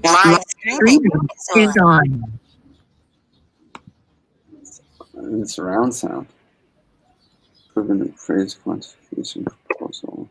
Live streaming is on. It's surround sound. Proven the phrase quantification proposal.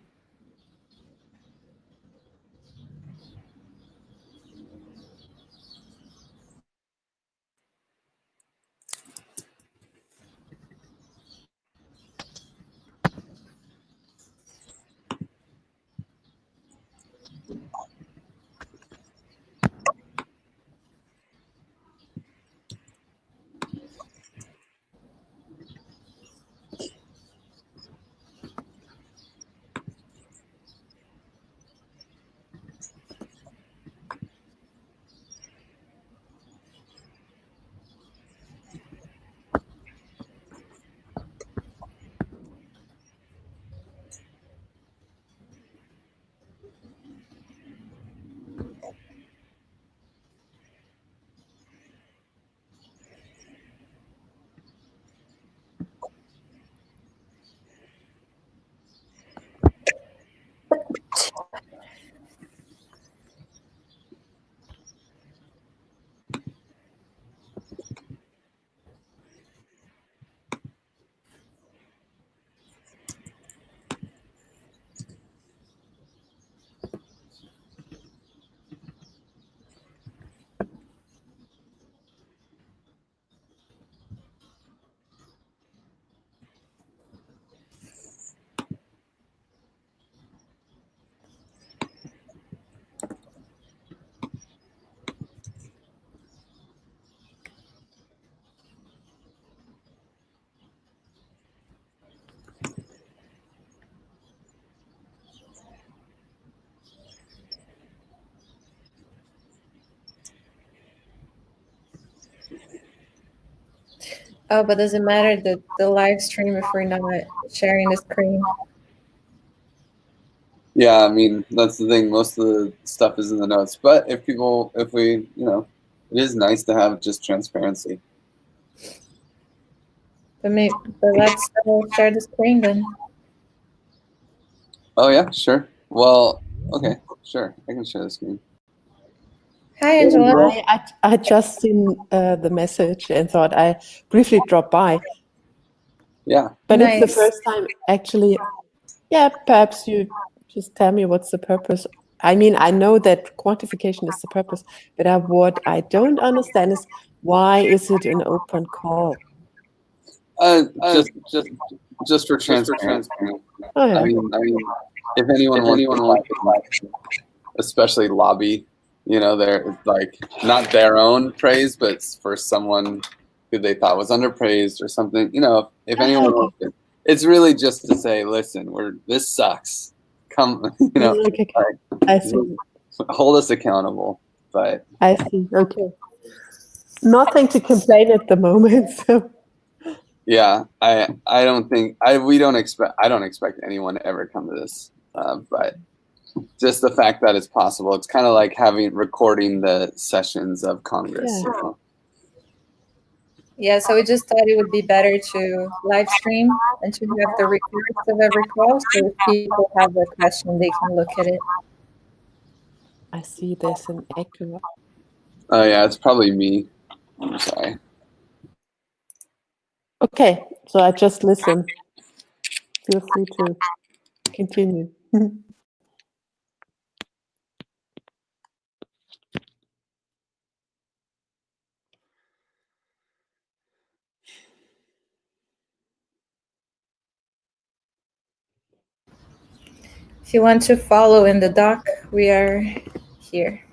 Oh, but does it matter the live stream if we're not sharing the screen? Yeah, I mean, that's the thing. Most of the stuff is in the notes. But if we, it is nice to have just transparency. But let's share the screen then. Oh, yeah, sure. Well, okay, sure. I can share the screen. Hi, Angela. I just seen the message and thought I briefly drop by. Yeah. But Nice. it's the first time, actually. Yeah, perhaps you just tell me what's the purpose. I mean, I know that quantification is the purpose, but what I don't understand is why is it an open call? Just for transparency. Oh, yeah. I mean, if anyone wants to, especially lobby, they're like not their own praise, but for someone who they thought was underpraised or something. If anyone wants to, it's really just to say, listen, this sucks. Come, Okay. I see. Hold us accountable. But I see. Okay. Nothing to complain at the moment. So. Yeah, I don't expect anyone to ever come to this, but just the fact that it's possible, it's kind of like recording the sessions of Congress. Yeah. Yeah, so we just thought it would be better to live stream and to have the records of every call, so if people have a question, they can look at it. I see there's an echo. Oh yeah, it's probably me. I'm sorry. Okay, so I just listen. Feel free to continue. If you want to follow in the doc, we are here.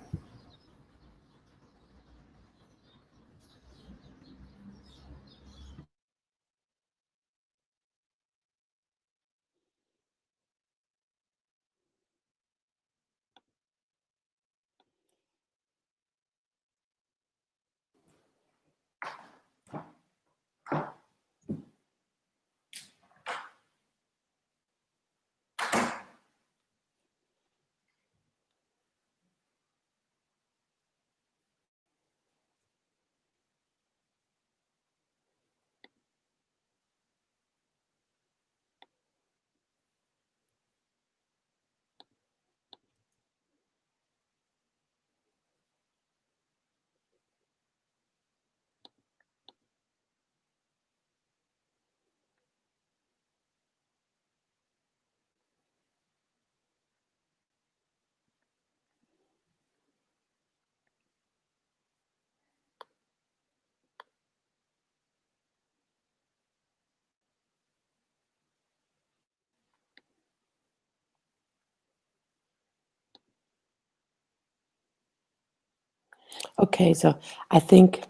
Okay, so I think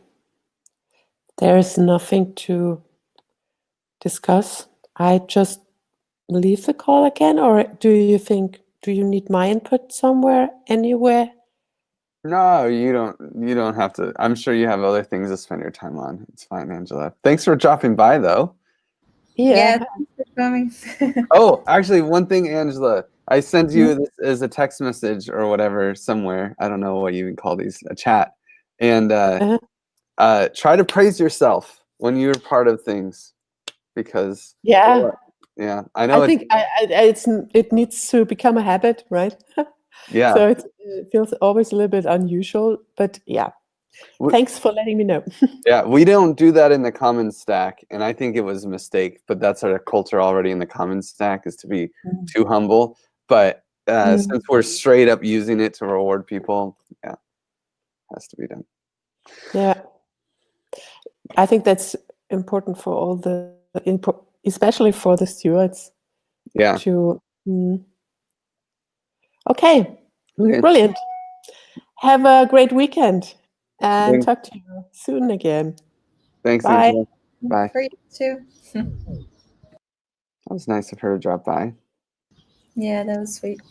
there is nothing to discuss. I just leave the call again, or do you need my input somewhere, anywhere? No, you don't have to. I'm sure you have other things to spend your time on. It's fine, Angela. Thanks for dropping by, though. Yeah, Yeah. thanks for coming. Oh, actually, one thing, Angela. I sent you this as a text message or whatever somewhere. I don't know what you even call these, a chat. And try to praise yourself when you're part of things, because Yeah. yeah, I know I think it needs to become a habit, right? yeah. So it feels always a little bit unusual, but yeah. Thanks for letting me know. Yeah, we don't do that in the Commons stack, and I think it was a mistake. But that's our culture already in the Commons stack, is to be too humble. But since we're straight up using it to reward people, yeah, has to be done. Yeah, I think that's important for all the input, especially for the stewards. Yeah. Okay, brilliant. Have a great weekend, and talk to you soon again. Thanks, Bye. Angela. Bye. For you too. That was nice of her to drop by. Yeah, that was sweet.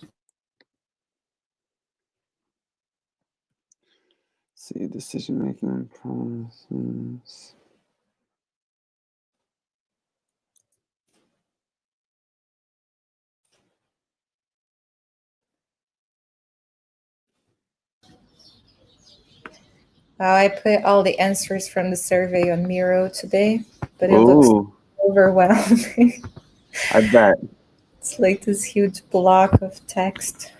See, decision-making process. I put all the answers from the survey on Miro today, but it looks overwhelming. I bet. It's like this huge block of text.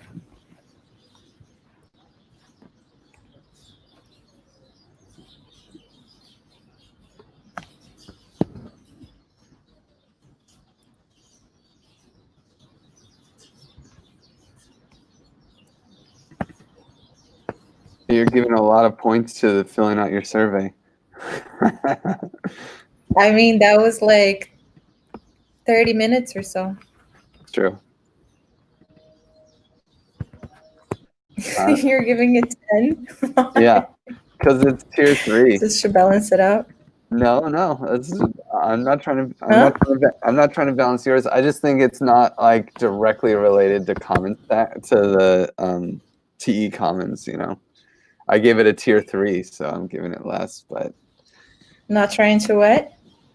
You're giving a lot of points to filling out your survey. I mean, that was like 30 minutes or so. It's true. You're giving it 10? Yeah, because it's tier 3. Just to balance it out. No, I'm not trying to balance yours. I just think it's not like directly related to the TE Commons. I gave it a tier 3, so I'm giving it less. But Not trying to what?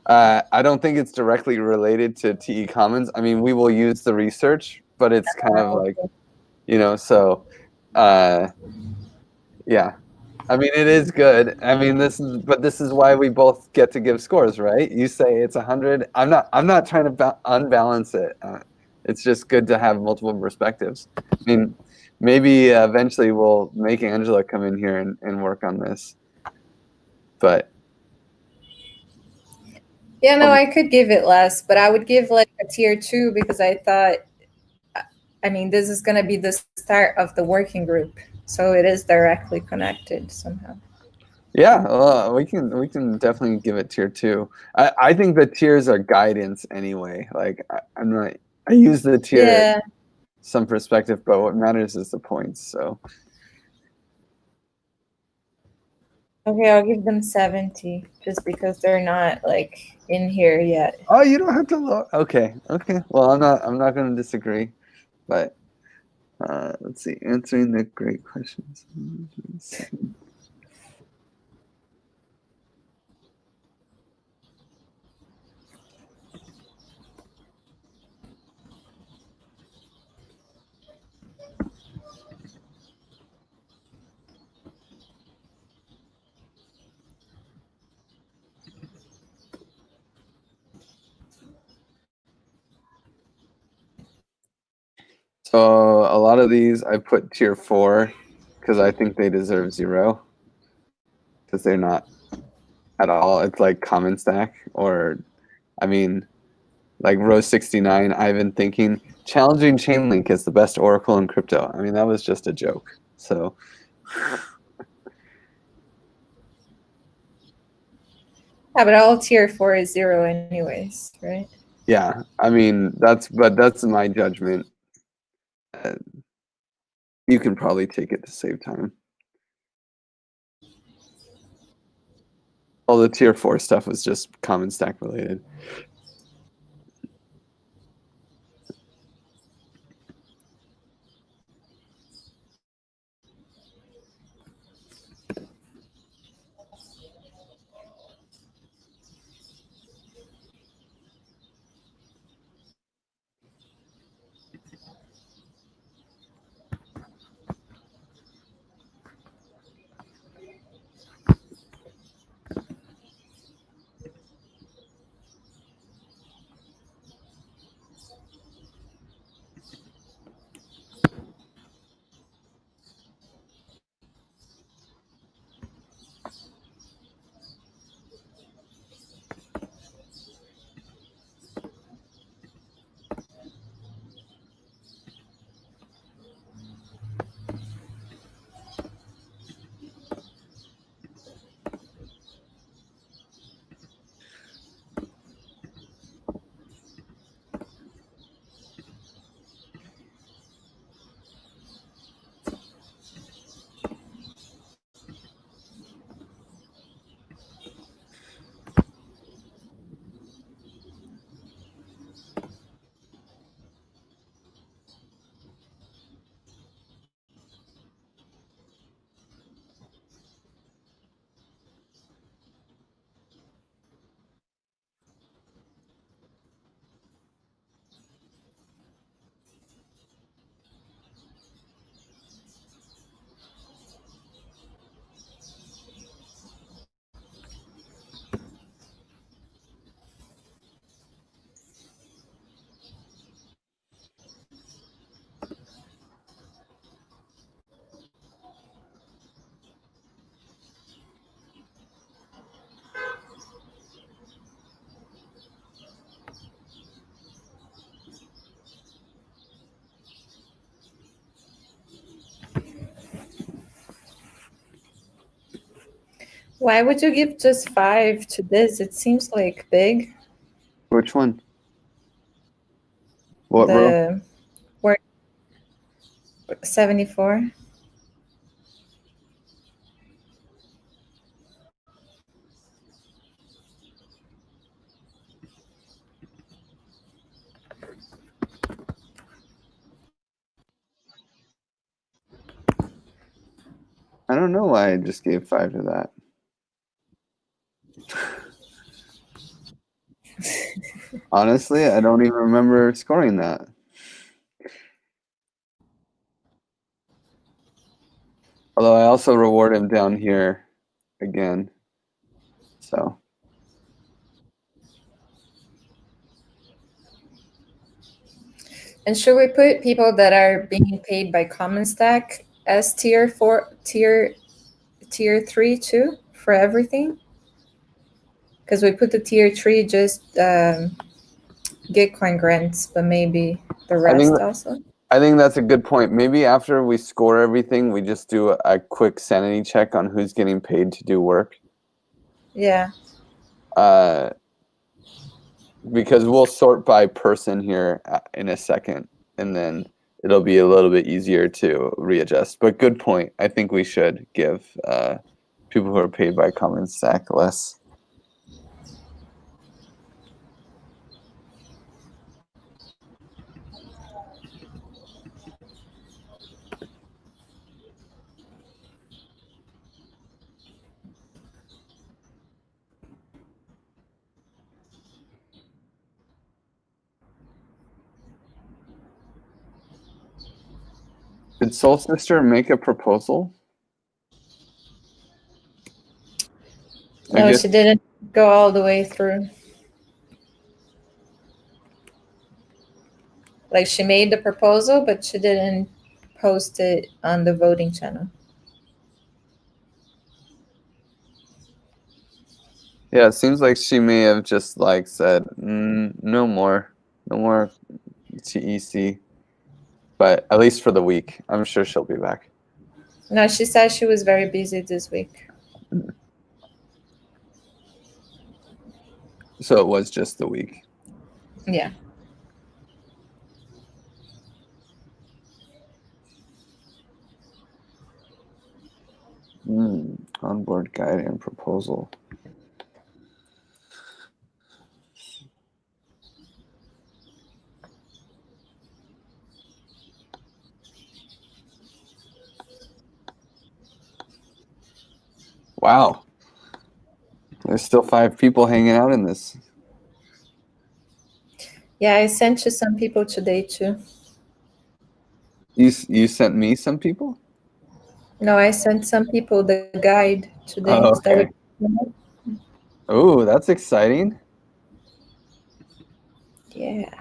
I don't think it's directly related to TE Commons. I mean, we will use the research, but it's kind of like, so yeah. I mean, it is good. I mean, this is why we both get to give scores, right? You say it's 100. I'm not trying to unbalance it. It's just good to have multiple perspectives. I mean, maybe eventually we'll make Angela come in here and work on this. But yeah, no, I could give it less, but I would give like a tier 2 because I thought, I mean, this is going to be the start of the working group, so it is directly connected somehow. Yeah, we can definitely give it tier 2. I think the tiers are guidance anyway. Like I use the tier some perspective, but what matters is the points. So okay, I'll give them 70 just because they're not like in here yet. Oh, you don't have to look. Okay. Well, I'm not going to disagree, but let's see. Answering the great questions. So a lot of these I put tier 4 because I think they deserve 0 because they're not at all. It's like common stack, or I mean, like row 69. I've been thinking challenging Chainlink is the best oracle in crypto. I mean, that was just a joke. So Yeah, but all tier 4 is 0 anyways, right? yeah, I mean that's my judgment. You can probably take it to save time. All the tier 4 stuff was just common stack related. Why would you give just 5 to this? It seems like big. Which one? What row? The work 74. I don't know why I just gave 5 to that. Honestly, I don't even remember scoring that. Although I also reward him down here again. So. And should we put people that are being paid by common stack as tier 3 too for everything? Because we put the tier 3 just Gitcoin grants, but maybe the rest also. I think that's a good point. Maybe after we score everything, we just do a quick sanity check on who's getting paid to do work. Yeah. Because we'll sort by person here in a second, and then it'll be a little bit easier to readjust. But good point. I think we should give people who are paid by common stack less. Did Soul Sister make a proposal? No, she didn't go all the way through. Like she made the proposal, but she didn't post it on the voting channel. Yeah, it seems like she may have just like said, no more TEC, but at least for the week. I'm sure she'll be back. No, she said she was very busy this week. So it was just the week. Yeah. Onboard guide and proposal. Wow. There's still 5 people hanging out in this. Yeah, I sent you some people today too. You sent me some people? No, I sent some people the guide today Oh, instead okay. of. Oh, that's exciting. Yeah.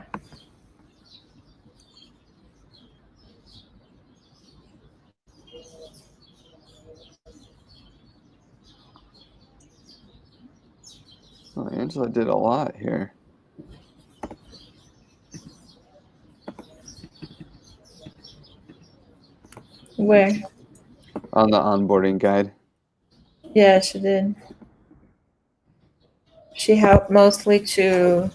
Oh, Angela did a lot here. Where? On the onboarding guide. Yeah, she did. She helped mostly to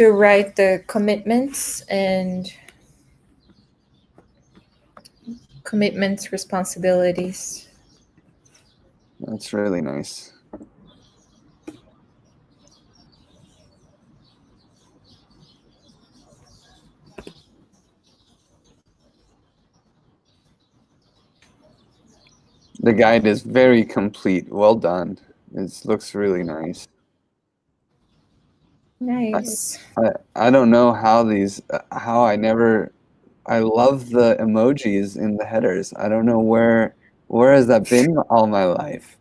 write the commitments and responsibilities. That's really nice. The guide is very complete. Well done. It looks really nice. Nice. I don't know how I love the emojis in the headers. I don't know where has that been all my life.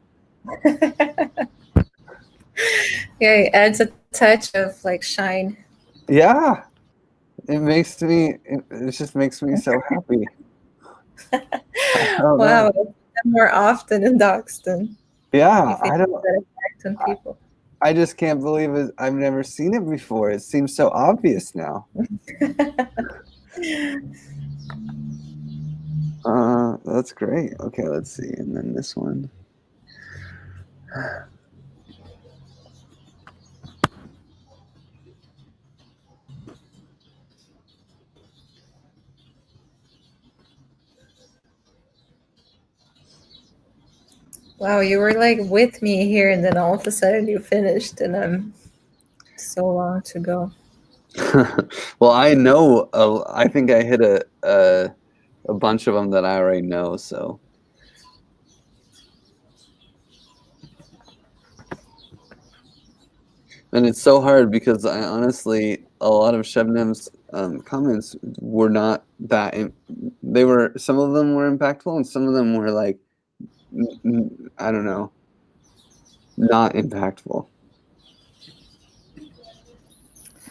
Yeah, it adds a touch of like shine. Yeah. It just makes me so happy. I don't Wow, know. more often in Doxton. Yeah, If you put that effect on people. I just can't believe it. I've never seen it before. It seems so obvious now. That's great. Okay, let's see. And then this one. Wow, you were like with me here, and then all of a sudden you finished, and I'm so long to go. Well, I know. I think I hit a bunch of them that I already know. So. And it's so hard because I honestly, a lot of Shebnem's comments were not that. Some of them were impactful, and some of them were like, I don't know, not impactful.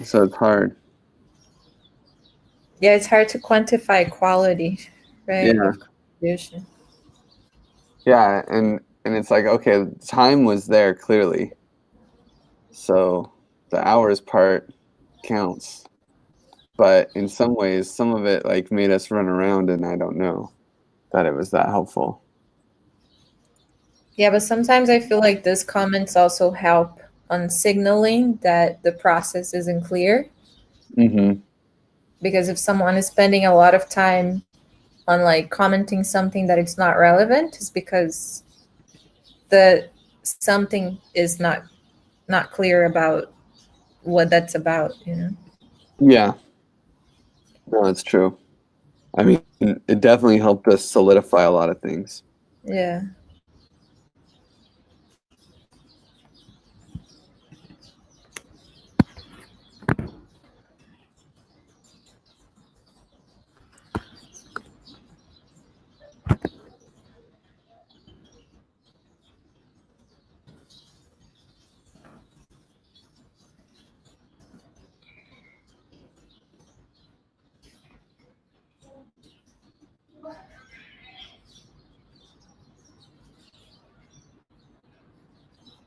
So it's hard. Yeah, it's hard to quantify quality, right? Yeah. Of contribution. Yeah, and it's like, okay, time was there clearly. So the hours part counts. But in some ways, some of it like made us run around, and I don't know that it was that helpful. Yeah, but sometimes I feel like these comments also help on signaling that the process isn't clear. Mm-hmm. Because if someone is spending a lot of time on like commenting something that it's not relevant, it's because the something is not clear about what that's about, you know? Yeah. No, it's true. I mean, it definitely helped us solidify a lot of things. Yeah.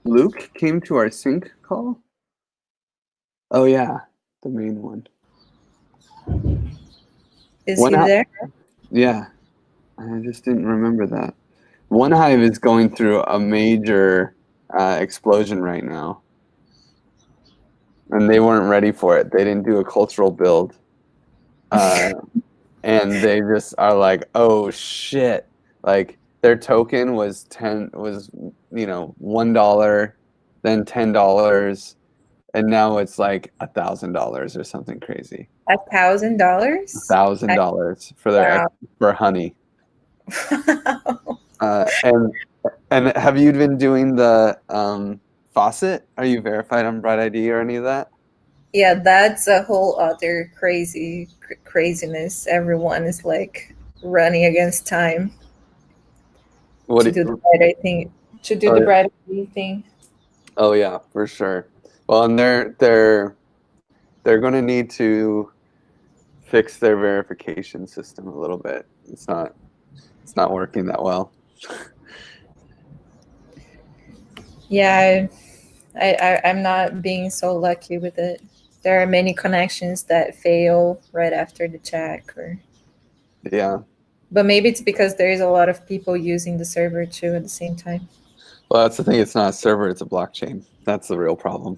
Luke came to our sync call? Oh, yeah, the main one. Is he there? Yeah, I just didn't remember that. One Hive is going through a major explosion right now. And they weren't ready for it. They didn't do a cultural build. And they just are like, oh, shit. Like, their token was $1, then $10, and now it's like $1,000 or something crazy. $1,000? $1,000 for Wow. for honey. And And have you been doing the faucet? Are you verified on Bright ID or any of that? Yeah, that's a whole other craziness. Everyone is like running against time What? to do the Bright ID thing. To do the Bright ID thing. Oh yeah, for sure. Well, and they're going to need to fix their verification system a little bit. It's not working that well. Yeah, I'm not being so lucky with it. There are many connections that fail right after the check, Yeah. but maybe it's because there is a lot of people using the server too at the same time. Well, that's the thing. It's not a server. It's a blockchain. That's the real problem.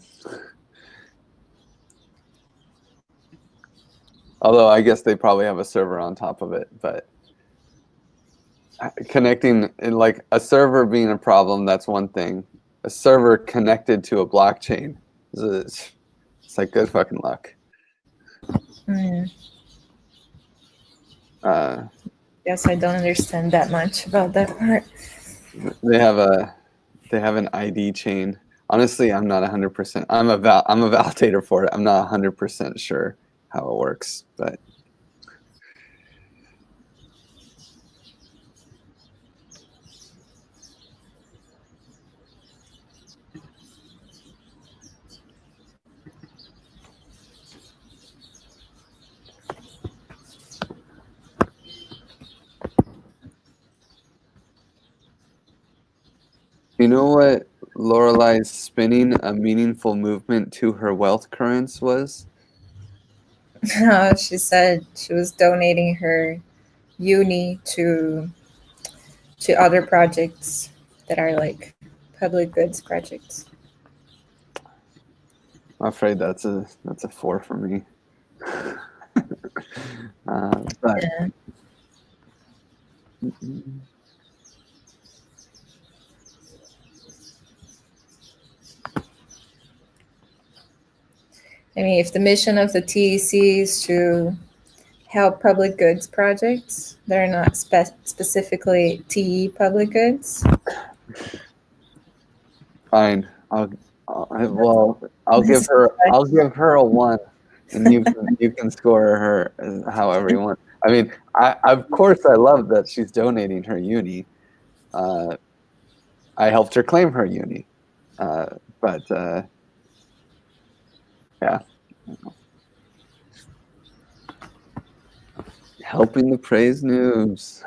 Although I guess they probably have a server on top of it, but connecting like a server being a problem, that's one thing. A server connected to a blockchain it's like good fucking luck. Guess I don't understand that much about that part. They have an ID chain. Honestly, I'm not 100%. I'm a validator for it. I'm not 100% sure how it works, but you know what Lorelai's spinning a meaningful movement to her wealth currents was? She said she was donating her uni to other projects that are like public goods projects. I'm afraid that's a 4 for me. But Yeah. I mean, if the mission of the TEC is to help public goods projects that are not specifically TE public goods, fine. I'll give her a 1, and you can score her however you want. I mean, I of course I love that she's donating her uni. I helped her claim her uni, but yeah, helping the praise noobs.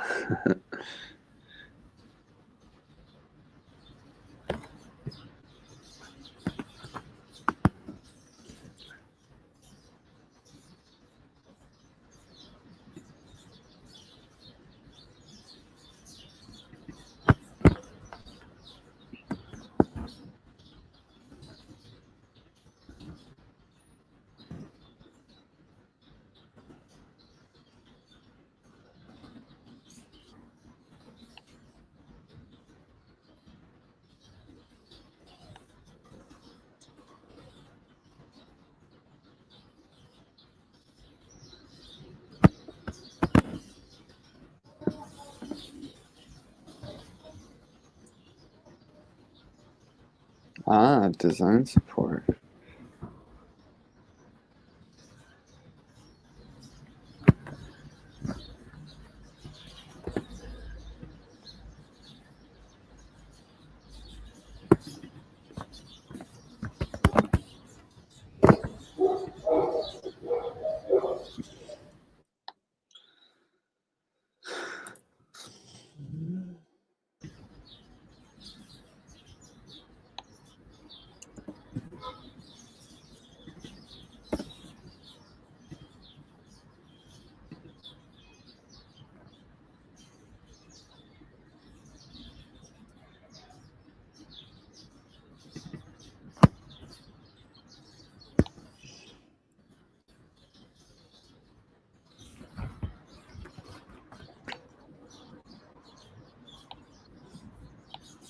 Design support.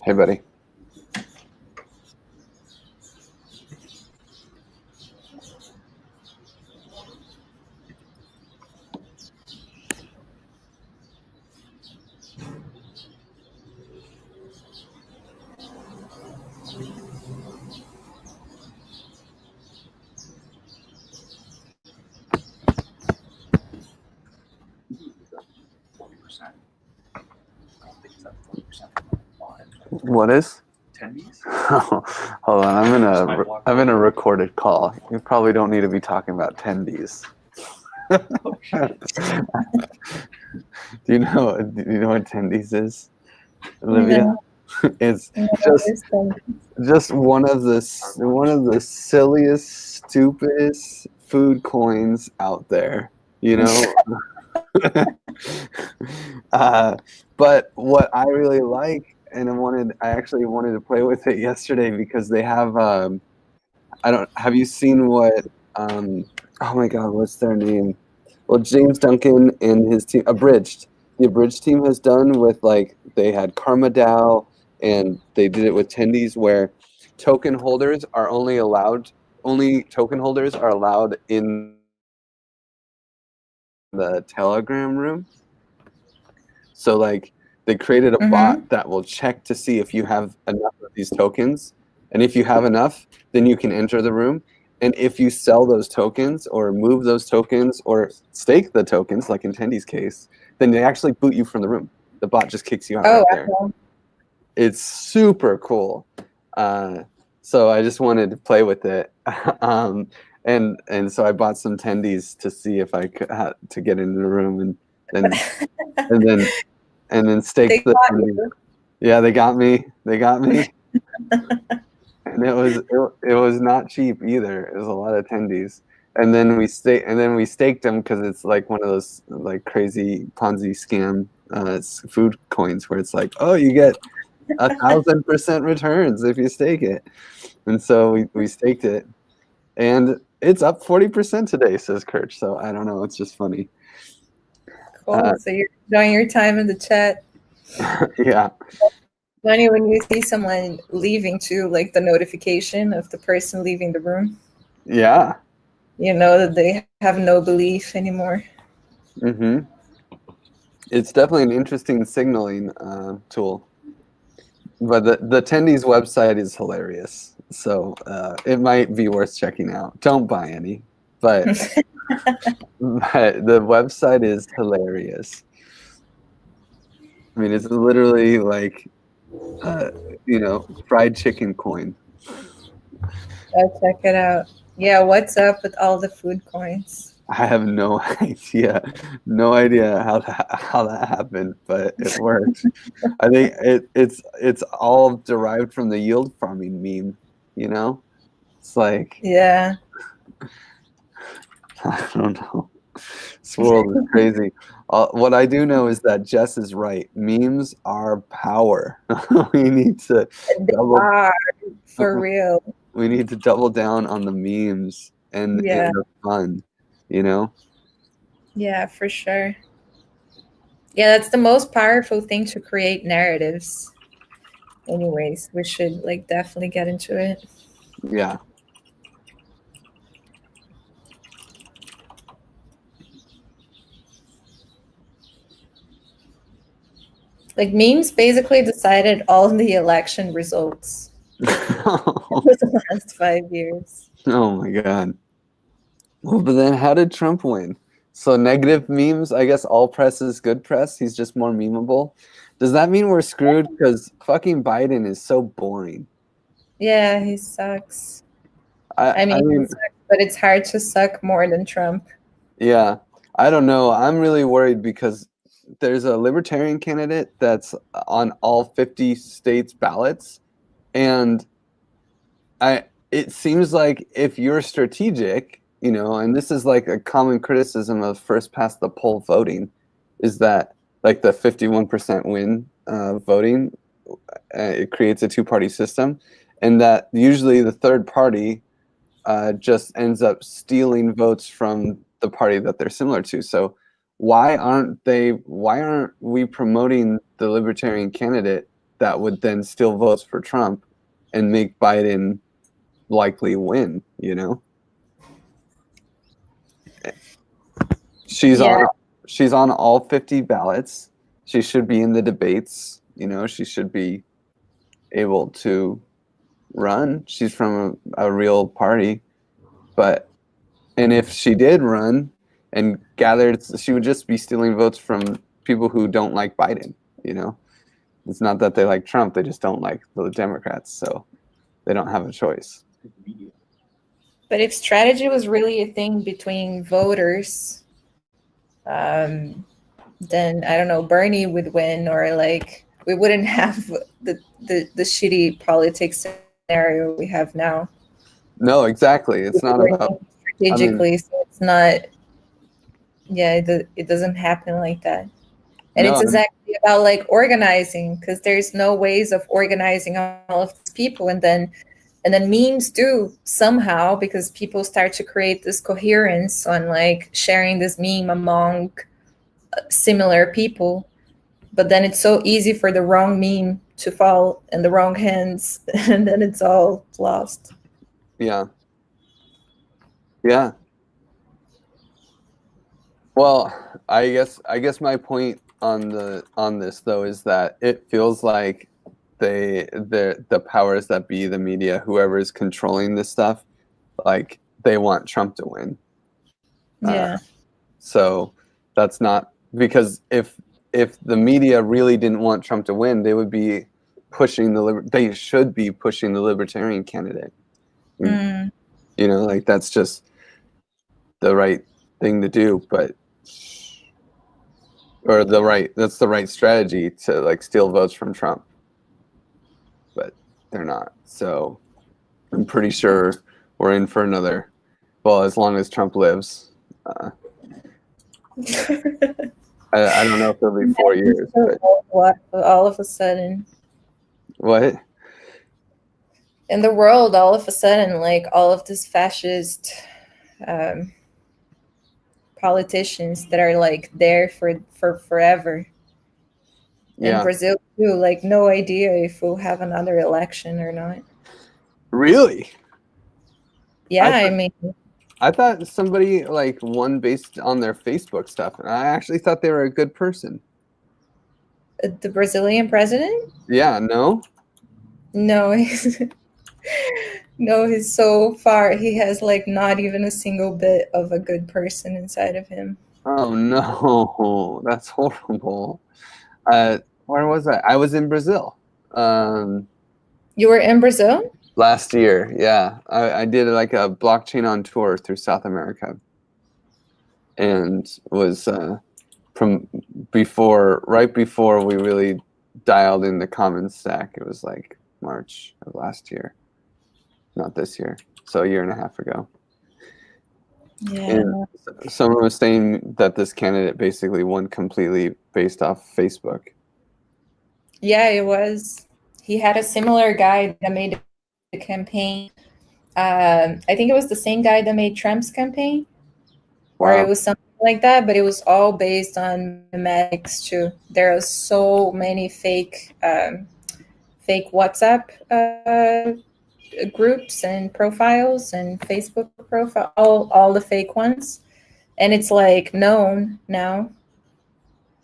Hey, buddy. What is? Hold on, I'm in a recorded call. You probably don't need to be talking about attendees. Do you know what attendees is, Olivia? No. It's No, just one of the silliest, stupidest food coins out there. You know. But what I really like, and I actually wanted to play with it yesterday because they have have you seen what oh my god, what's their name? Well, James Duncan and his team, the Abridged team has done with, like, they had Karma DAO and they did it with Attendees, where token holders are only token holders are allowed in the Telegram room. So, like, they created a bot that will check to see if you have enough of these tokens. And if you have enough, then you can enter the room. And if you sell those tokens or move those tokens or stake the tokens, like in Tendy's case, then they actually boot you from the room. The bot just kicks you out right there. It's super cool. So I just wanted to play with it. And so I bought some Tendies to see if I could to get into the room, and then stake the Tendies. Yeah, they got me. And it was not cheap either. It was a lot of Tendies. And then we staked them because it's like one of those, like, crazy Ponzi scam food coins where it's like, oh, you get 1,000% returns if you stake it. And so we staked it, and it's up 40% today, says Kurt. So I don't know. It's just funny. Cool. So you're enjoying your time in the chat. Yeah. Funny when you see someone leaving too, like the notification of the person leaving the room. Yeah. You know that they have no belief anymore. Mm-hmm. It's definitely an interesting signaling tool. But the Attendees website is hilarious. So it might be worth checking out. Don't buy any. But, but the website is hilarious. I mean, it's literally like, fried chicken coin. I'll check it out. Yeah, what's up with all the food coins? I have no idea. No idea how that happened, but it worked. I think it's all derived from the yield farming meme, you know? It's like, yeah. I don't know. This world is crazy. What I do know is that Jess is right. Memes are power. We need to for real. We need to double down on the memes and the fun, you know? Yeah, for sure. Yeah, that's the most powerful thing to create narratives. Anyways, we should definitely get into it. Yeah. Memes basically decided all the election results for the last 5 years. Oh my god. Well, but then how did Trump win? So negative memes, I guess all press is good press. He's just more memeable. Does that mean we're screwed? Because fucking Biden is so boring. Yeah, he sucks. I mean, he sucks, but it's hard to suck more than Trump. Yeah. I don't know. I'm really worried because there's a libertarian candidate that's on all 50 states ballots. And it seems like if you're strategic, and this is like a common criticism of first past the poll voting, is that like the 51% win voting, it creates a two-party system, and that usually the third party just ends up stealing votes from the party that they're similar to. So why aren't we promoting the libertarian candidate that would then steal votes for Trump and make Biden likely win, She's on all 50 ballots. She should be in the debates, she should be able to run. She's from a real party. And if she did run and gathered, she would just be stealing votes from people who don't like Biden, It's not that they like Trump; they just don't like the Democrats, so they don't have a choice. But if strategy was really a thing between voters, then I don't know, Bernie would win, or like we wouldn't have the shitty politics scenario we have now. No, exactly. It's not about strategically, so it's not. Yeah, it doesn't happen like that. And it's exactly about like organizing, because there's no ways of organizing all of these people, and then memes do somehow, because people start to create this coherence on like sharing this meme among similar people. But then it's so easy for the wrong meme to fall in the wrong hands, and then it's all lost. Yeah. Yeah. Well, I guess my point on this though is that it feels like the powers that be, the media, whoever is controlling this stuff, like they want Trump to win. Yeah. So that's not, because if the media really didn't want Trump to win, they would be pushing they should be pushing the libertarian candidate. Mm. You know, like that's just the right thing to do, that's the right strategy to like steal votes from Trump. But they're not. So I'm pretty sure we're in for another, well, as long as Trump lives. I don't know if it'll be 4 years. But All of a sudden. What? In the world, all of a sudden, like all of these fascist politicians that are like there for forever. Yeah. In Brazil too, like no idea if we'll have another election or not. Really? Yeah, I mean, I thought somebody like won based on their Facebook stuff, and I actually thought they were a good person. The Brazilian president? Yeah, no? No, no, he's so far. He has like not even a single bit of a good person inside of him. Oh no, that's horrible. Where was I? I was in Brazil. You were in Brazil? Last year, yeah. I did like a blockchain on tour through South America, and was from right before we really dialed in the common stack. It was like March of last year, not this year, so a year and a half ago. Yeah. And someone was saying that this candidate basically won completely based off Facebook. Yeah, it was. He had a similar guy that made the campaign. I think it was the same guy that made Trump's campaign, or it was something like that. But it was all based on mathematics too. There are so many fake WhatsApp groups and profiles and Facebook profile, all the fake ones, and it's like known now.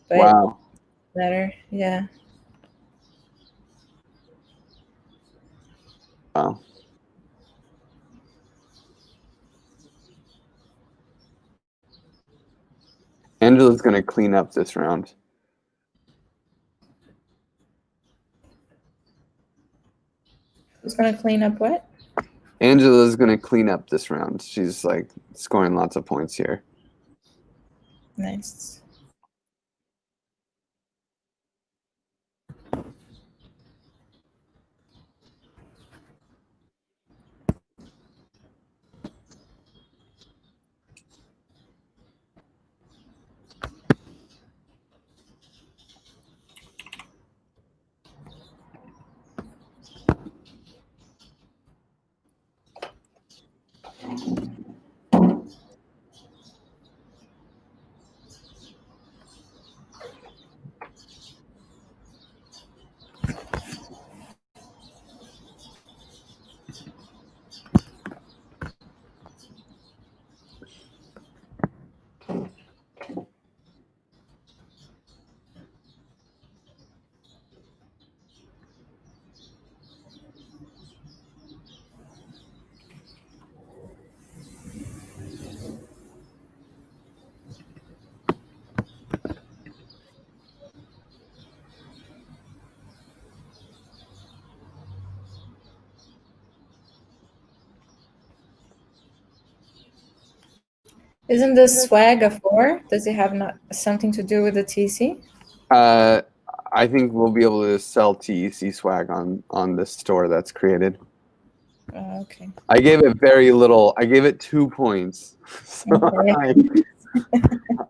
But wow. Better, yeah. Wow. Angela's going to clean up this round. Who's going to clean up what? Angela's going to clean up this round. She's like scoring lots of points here. Nice. Isn't this swag a 4? Does it have not something to do with the TC? I think we'll be able to sell TEC swag on the store that's created. Oh, okay. I gave it very little. I gave it 2 points. So Okay.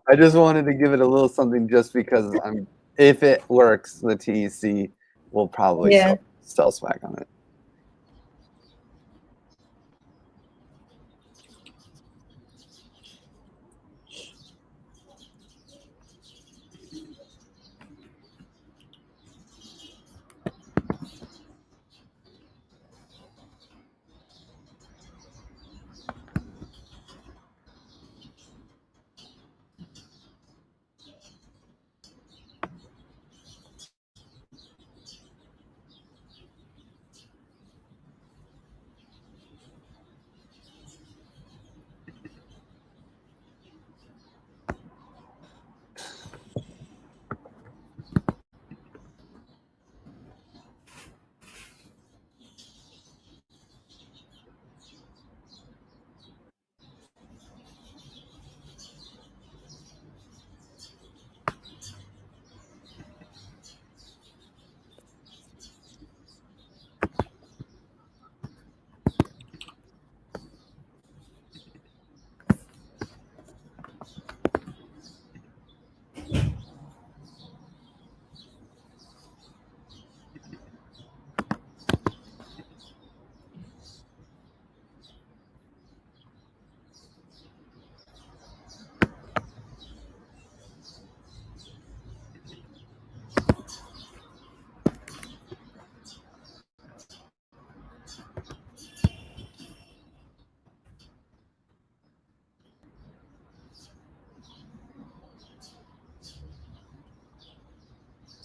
I just wanted to give it a little something just because if it works, the TEC will probably Yeah. sell swag on it.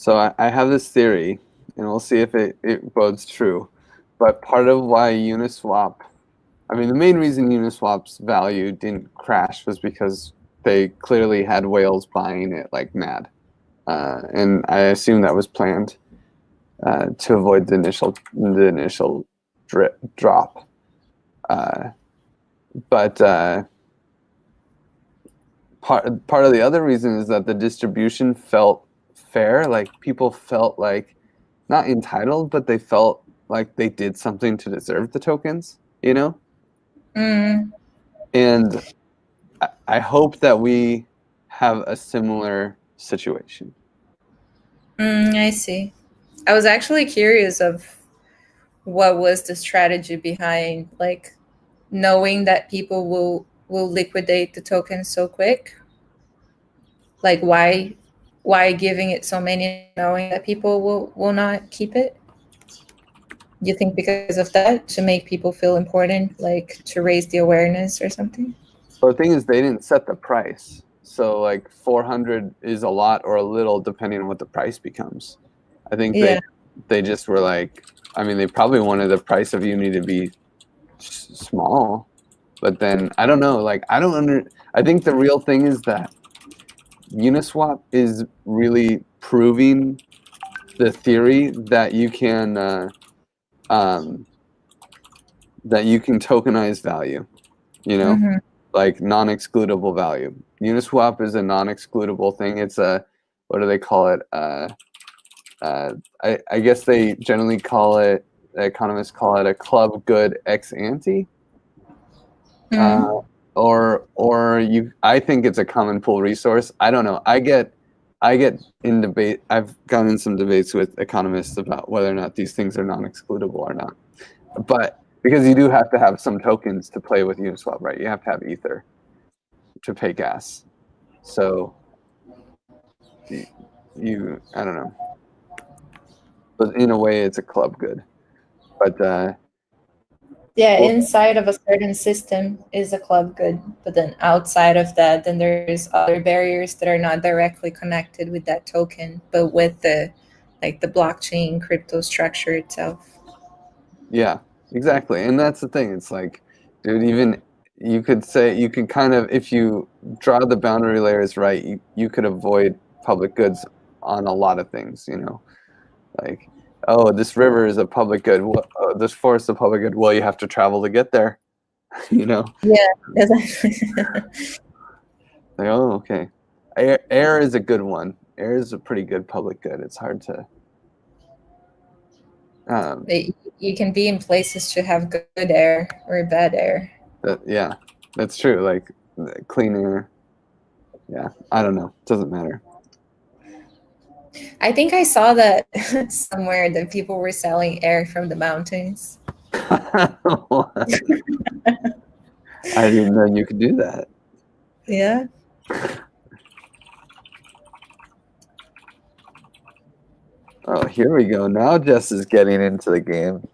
So I have this theory, and we'll see if it bodes true. But part of why Uniswap, I mean, the main reason Uniswap's value didn't crash was because they clearly had whales buying it like mad. And I assume that was planned to avoid the initial drop. But part of the other reason is that the distribution felt fair. Like people felt like not entitled, but they felt like they did something to deserve the tokens, you know? Mm. And I hope that we have a similar situation. I see. I was actually curious of what was the strategy behind like knowing that people will liquidate the tokens so quick. Like why giving it so many knowing that people will not keep it? You think because of that, to make people feel important, like to raise the awareness or something? But the thing is, they didn't set the price. So like 400 is a lot or a little depending on what the price becomes. I think they just were like, I mean, they probably wanted the price of Uni to be small, but then I don't know. Like I think the real thing is that Uniswap is really proving the theory that you can tokenize value, you know. Mm-hmm. Like non-excludable value. Uniswap is a non-excludable thing. It's a, what do they call it? I guess they generally call it, the economists call it a club good ex ante. I think it's a common pool resource. I don't know. I get in debate. I've gotten in some debates with economists about whether or not these things are non-excludable or not. But because you do have to have some tokens to play with Uniswap, right? You have to have Ether to pay gas. So I don't know. But in a way, it's a club good. But inside of a certain system is a club good, but then outside of that, then there's other barriers that are not directly connected with that token, but with the blockchain crypto structure itself. Yeah, exactly. And that's the thing. It's like, dude, even you could say, you can kind of, if you draw the boundary layers right, you could avoid public goods on a lot of things, you know? Like, oh, this river is a public good. This forest is a public good. Well, you have to travel to get there, you know? Yeah, exactly. Like, oh, okay. Air is a good one. Air is a pretty good public good. It's hard to. You can be in places to have good air or bad air. Yeah, that's true. Like clean air. Yeah, I don't know. Doesn't matter. I think I saw that somewhere that people were selling air from the mountains. I didn't know you could do that. Yeah. Oh, here we go. Now Jess is getting into the game.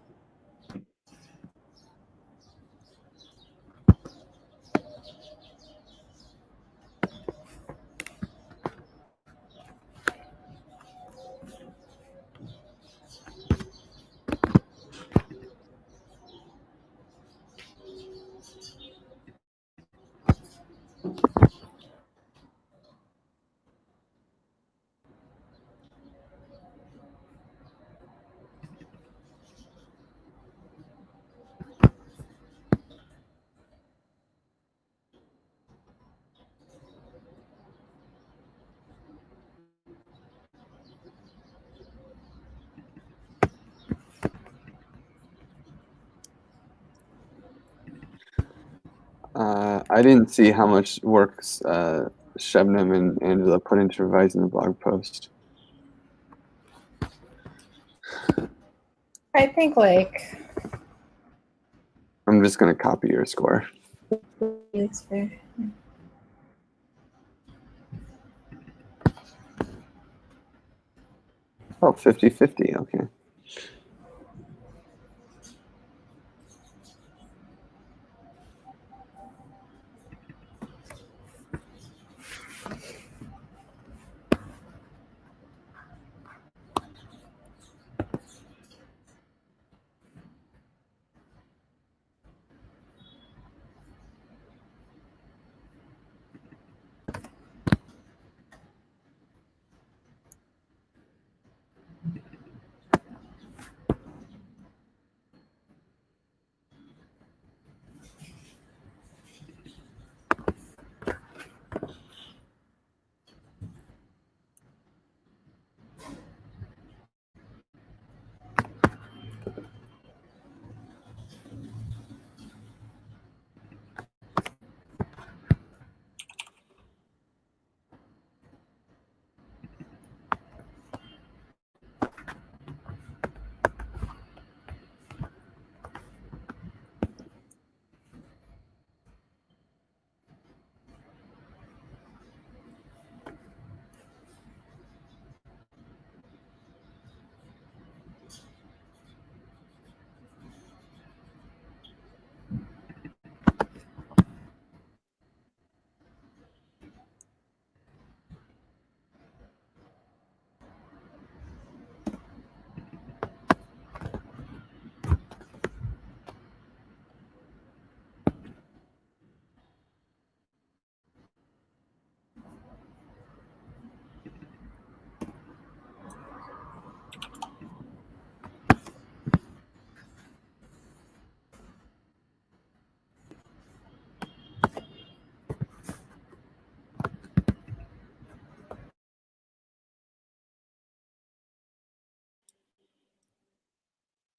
I didn't see how much work Shebnem and Angela put into revising the blog post. I think like I'm just going to copy your score. it's fair. Oh, 50-50. Okay.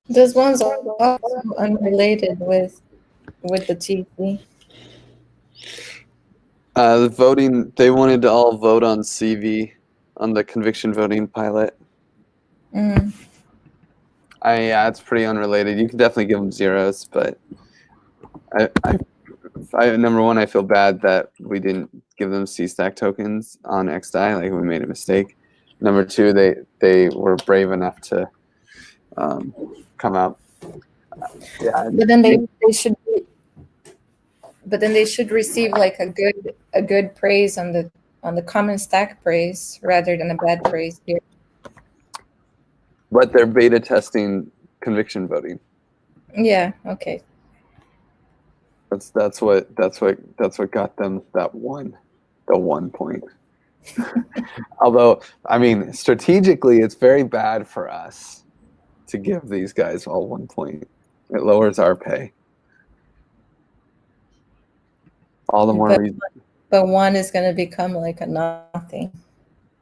This one's also unrelated with the TC. The voting, they wanted to all vote on CV, on the conviction voting pilot. Mm. Yeah, it's pretty unrelated. You can definitely give them zeros, but number one, I feel bad that we didn't give them C-stack tokens on XDAI, like we made a mistake. Number two, they were brave enough to come out. Yeah, But then they should receive like a good praise on the common stack praise rather than a bad praise here. but they're beta testing conviction voting. Yeah, okay. That's what got them the 1 point. Although, I mean, strategically, it's very bad for us to give these guys all 1 point. It lowers our pay. All the more reason. But one is going to become like a nothing.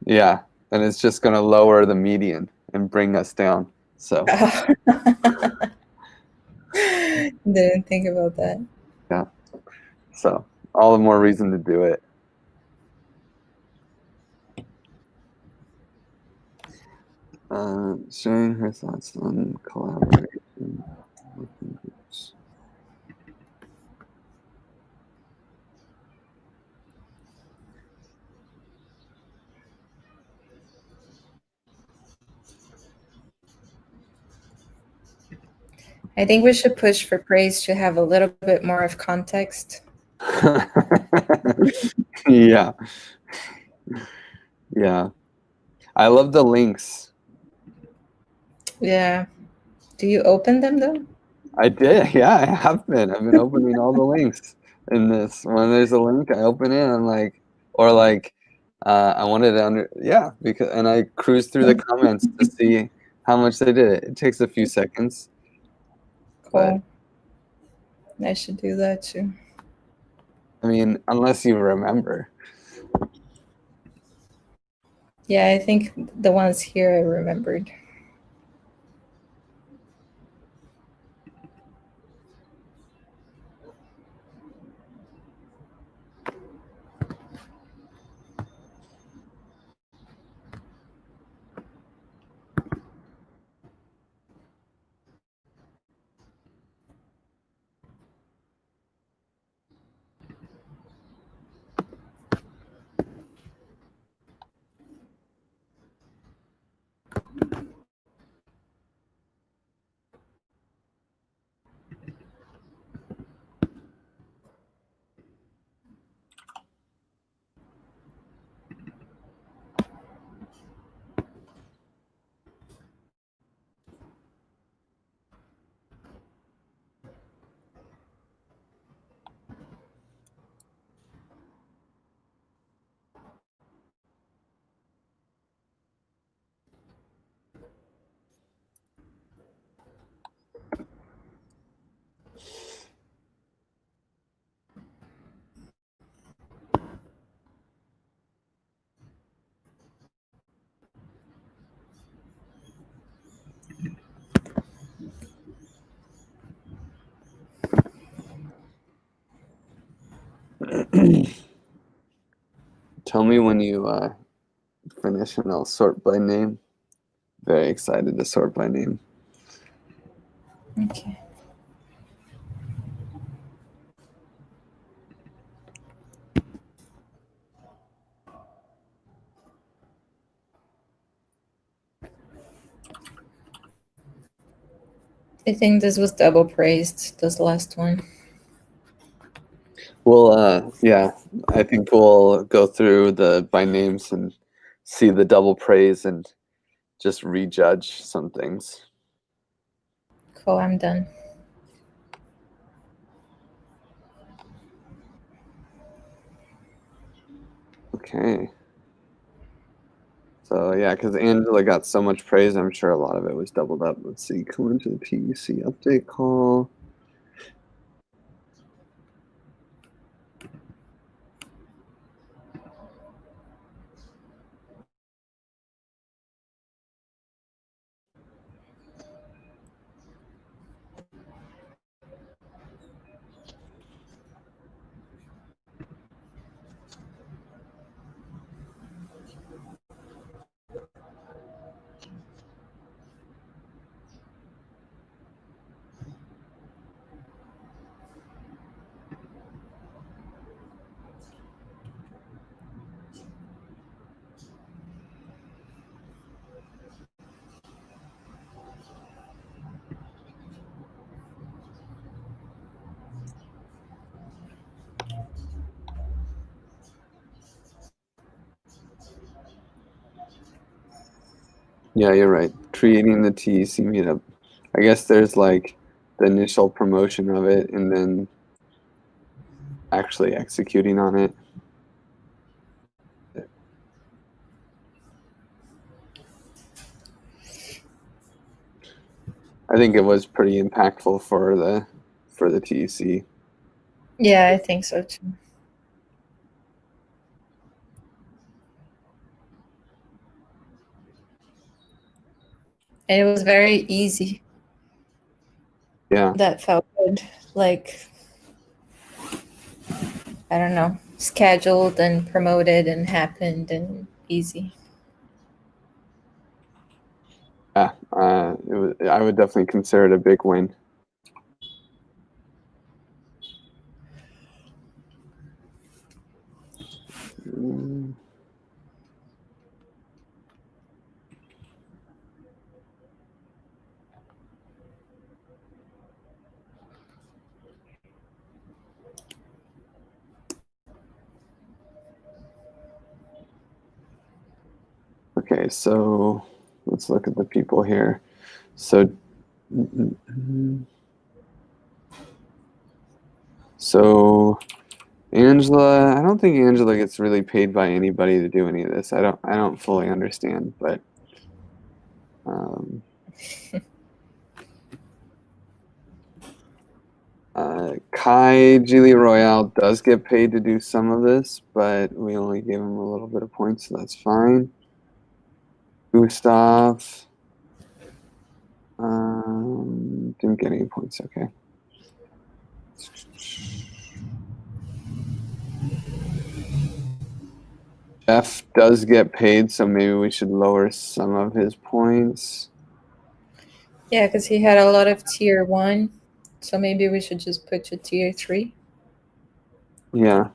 Yeah, and it's just going to lower the median and bring us down. So didn't think about that. yeah, so all the more reason to do it. Sharing her thoughts on collaboration working groups. I think we should push for praise to have a little bit more of context. Yeah. Yeah. I love the links. Yeah. Do you open them though? I did. Yeah, I have been. I've been opening all the links in this. When there's a link, I open it. I'm like, or like, I wanted to because, and I cruise through the comments to see how much they did it. It takes a few seconds. Cool. I should do that too. I mean, unless you remember. Yeah, I think the ones here I remembered. Tell me when you finish and I'll sort by name. Very excited to sort by name. Okay. I think this was double praised, this last one. Well, yeah, I think we'll go through the by names and see the double praise and just rejudge some things. Cool, I'm done. Okay. So yeah, because Angela got so much praise, I'm sure a lot of it was doubled up. Let's see, come into the PUC update call. Yeah, you're right. Creating the TEC meetup. I guess there's like the initial promotion of it and then actually executing on it. I think it was pretty impactful for the TEC. Yeah, I think so too. And it was very easy. Yeah. That felt good. Like, I don't know, scheduled and promoted and happened and easy. Yeah, I would definitely consider it a big win. Okay, so let's look at the people here. So Angela, I don't think Angela gets really paid by anybody to do any of this. I don't fully understand, but Kai Gili Royale does get paid to do some of this, but we only give him a little bit of points, so that's fine. Gustav didn't get any points. Okay. Jeff does get paid, so maybe we should lower some of his points. Yeah, because he had a lot of tier 1. So maybe we should just put to tier 3. Yeah.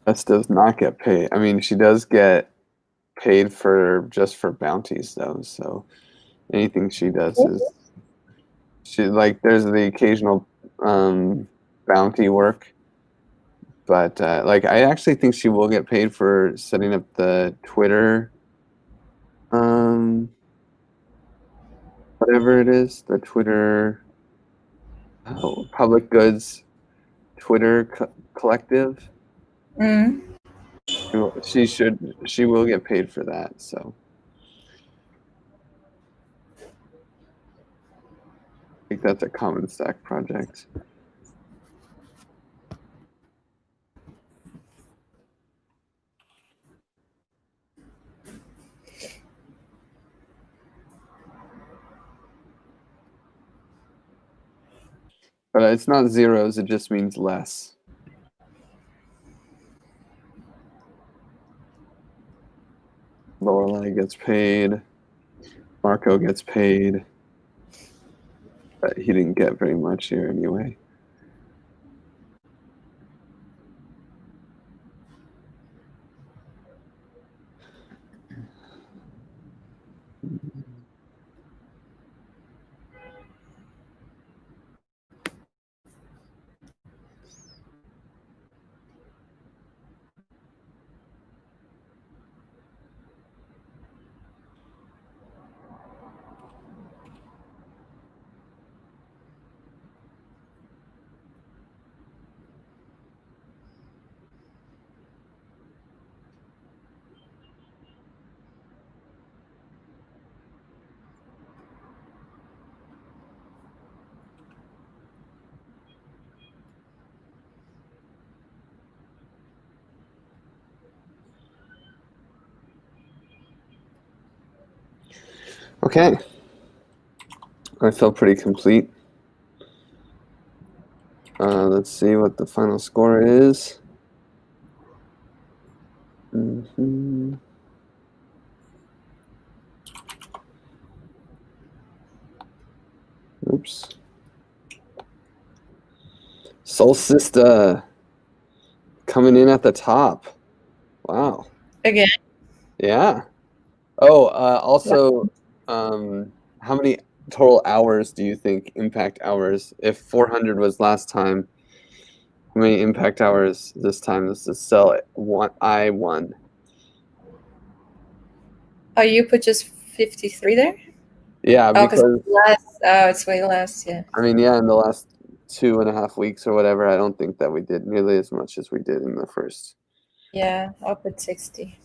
Bess does not get paid. I mean, she does get paid for just for bounties though. So anything she does is like there's the occasional bounty work, but like I actually think she will get paid for setting up the Twitter whatever it is, the Twitter public goods Twitter collective. Mm. She will get paid for that, so I think that's a common stack project. But it's not zeros, it just means less. Lorelei gets paid. Marco gets paid. But he didn't get very much here anyway. Okay. I feel pretty complete. Let's see what the final score is. Mhm. Oops. Soul Sister coming in at the top. Wow. Again. Yeah. Oh, also, how many total hours do you think impact hours? If 400 was last time, how many impact hours this time? This is cell I1. Oh, you put just 53 there? Yeah, Oh, because because it's less. Oh, it's way less. Yeah. I mean, yeah, in the last 2.5 weeks or whatever, I don't think that we did nearly as much as we did in the first. Yeah, I'll put 60.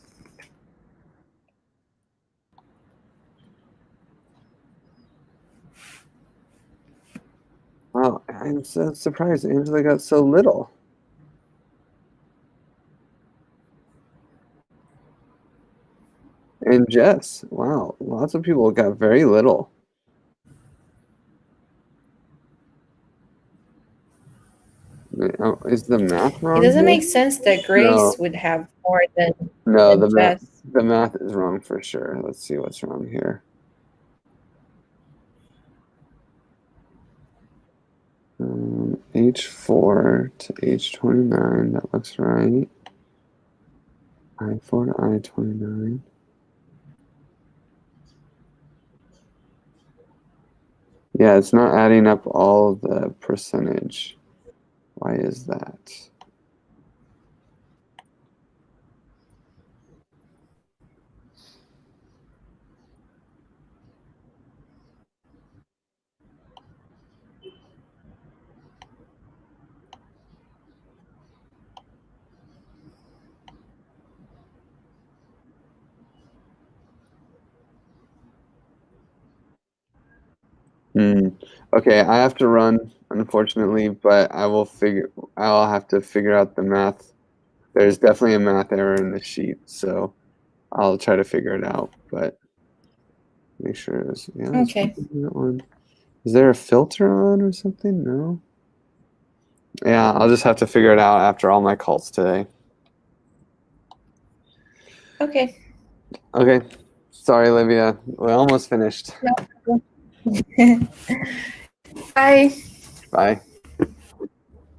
Wow, I'm so surprised Angela got so little. And Jess, wow, lots of people got very little. Is the math wrong? It doesn't here? make sense that Grace would have more than No, than the math is wrong for sure. Let's see what's wrong here. H4 to H29, that looks right. I4 to I29. Yeah, it's not adding up all the percentage. Why is that? Okay, I have to run, unfortunately, but I'll have to figure out the math. There's definitely a math error in the sheet, so I'll try to figure it out, but make sure it's, yeah, it's Okay. that one. Is there a filter on or something? No. Yeah, I'll just have to figure it out after all my calls today. Okay. Okay. Sorry, Olivia. We almost finished. Bye. Bye.